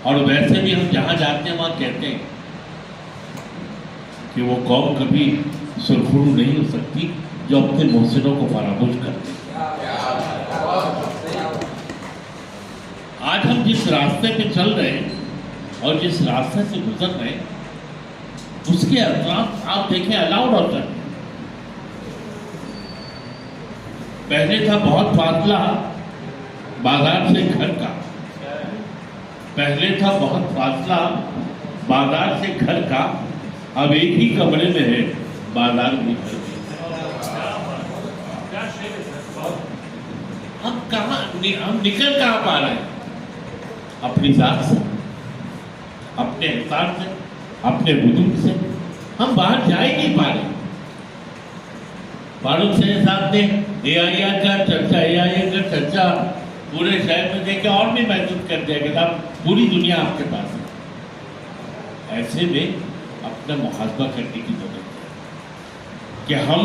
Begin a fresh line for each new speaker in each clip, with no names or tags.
और वैसे भी हम जहाँ जाते हैं वहाँ कहते हैं कि वो कौम कभी सुरखरू नहीं हो सकती जो अपने मोहसिनों को फरामोश करते हैं। आज हम जिस रास्ते पे चल रहे हैं और जिस रास्ते से गुजर रहे हैं उसके अतराफ आप देखें अलाउड होता है। पहले था बहुत फासला बाजार से घर का, पहले था बहुत फासला बाजार से घर का, अब एक ही कमरे में है बाजार भी घर। हम निकल कहाँ पा रहे हैं? अपनी जात से, अपने इंसान से, अपने बुजुर्ग से हम बाहर जा ही नहीं पा रहे। फारूक साहब ने AIR का चर्चा पूरे शहर में देखे और भी महसूस कर दिया कि साहब पूरी दुनिया आपके पास है। ऐसे में अपना मुहासबा करने की जरूरत है कि हम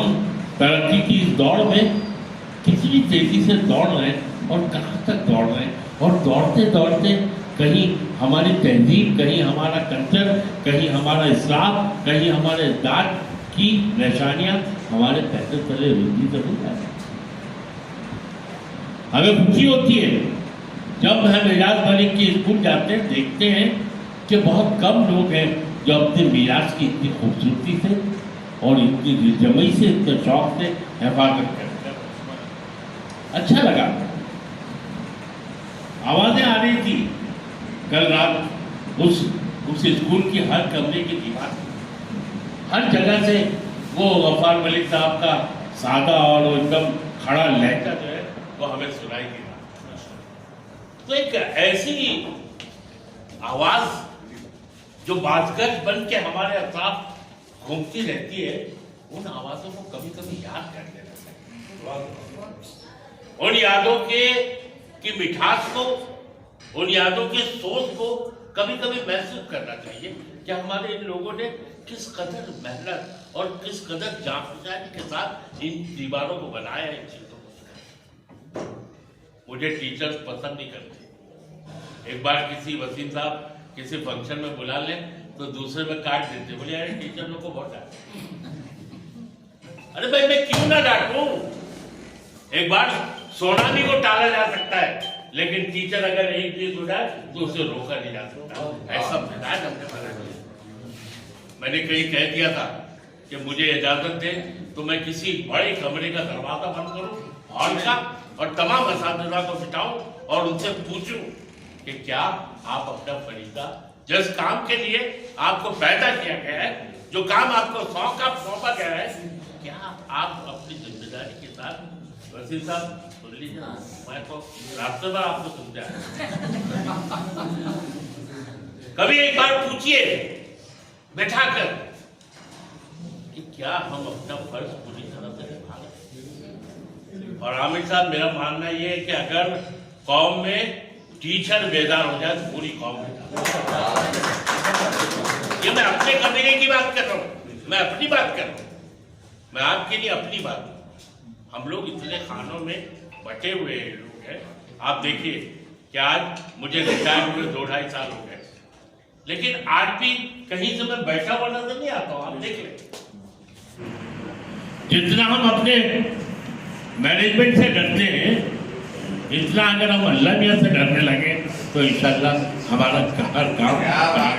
तरक्की की इस दौड़ में कितनी तेजी से दौड़ रहे हैं और कहाँ तक दौड़ रहे हैं, और दौड़ते दौड़ते कहीं हमारी तहजीब, कहीं हमारा कल्चर, कहीं हमारा इस्लाम, कहीं हमारे दाद की निशानियां हमारे पैसे तले रुकी तो नहीं जाती। हमें खुशी होती है जब हम एजाज मलिक के स्कूल जाते हैं, देखते हैं कि बहुत कम लोग हैं जो अपने मीरास की इतनी खूबसूरती से और इतनी जमई से, इतने शौक से हिफाजत करते हैं। अच्छा लगा। आवाजें आ रही थी कल रात उस स्कूल की हर कमरे की दीवार, हर जगह से वो गफ्फार मलिक साहब का सादा और एकदम खड़ा लहजा जो है वो हमें सुनाई दे रहा। तो एक ऐसी आवाज जो बाजगज बन के हमारे अतराफ घूमती रहती है, उन आवाजों को कभी कभी याद कर लेना चाहिए। उन यादों की मिठास को, उन यादों के सोच को कभी कभी महसूस करना चाहिए कि हमारे इन लोगों ने किस कदर मेहनत और किस कदर जान के साथ इन दीवारों को बनाया है, इन चीजों को। मुझे टीचर्स पसंद नहीं करते। एक बार किसी वसीम साहब किसी फंक्शन में बुला ले तो दूसरे में काट देते, बोले यार टीचर लोग को बहुत डांटे। अरे भाई मैं क्यों ना डांटूं? एक बार सोनामी को टाला जा सकता है, लेकिन टीचर अगर एक चीज हो जाए तो उसे रोका नहीं जा सकता। ऐसा मिजाज हमने बना दिया। मैंने कहीं कह दिया था कि मुझे इजाजत दें तो मैं किसी बड़े कमरे का दरवाजा बंद करूं हॉल का और तमाम असातिज़ा को बिठाऊं और उनसे पूछूं कि क्या आप अपना फरीदा, जिस काम के लिए आपको पैदा किया गया है, जो काम आपको सौंपा गया है, क्या आप अपनी जिम्मेदारी के साथ, वसीम साहब सुन लीजिए, मैं तो रास्ते पर आपको समझा, कभी एक बार पूछिए बैठाकर कि क्या हम अपना फर्ज पूरी तरह से निभा रहे हैं। और आमिर साहब, मेरा मानना यह है कि अगर कौम में टीचर बेदार हो जाए तो पूरी कौम बेदार। ये मैं अपने कबीले की बात कर रहा हूँ, मैं अपनी बात कर रहा हूँ, मैं आपके लिए अपनी बात। हम लोग इतने खानों में बटे हुए लोग हैं। आप देखिए कि आज मुझे रिटायर हुए 2-2.5 साल हो गए, लेकिन आज भी कहीं से मैं बैठा हुआ नजर नहीं आता हूं। आप देख लें, जितना हम अपने मैनेजमेंट से डरते हैं, इतना अगर हम अल्लाह मियां से डरने लगे तो इंशाअल्लाह हमारा हर काम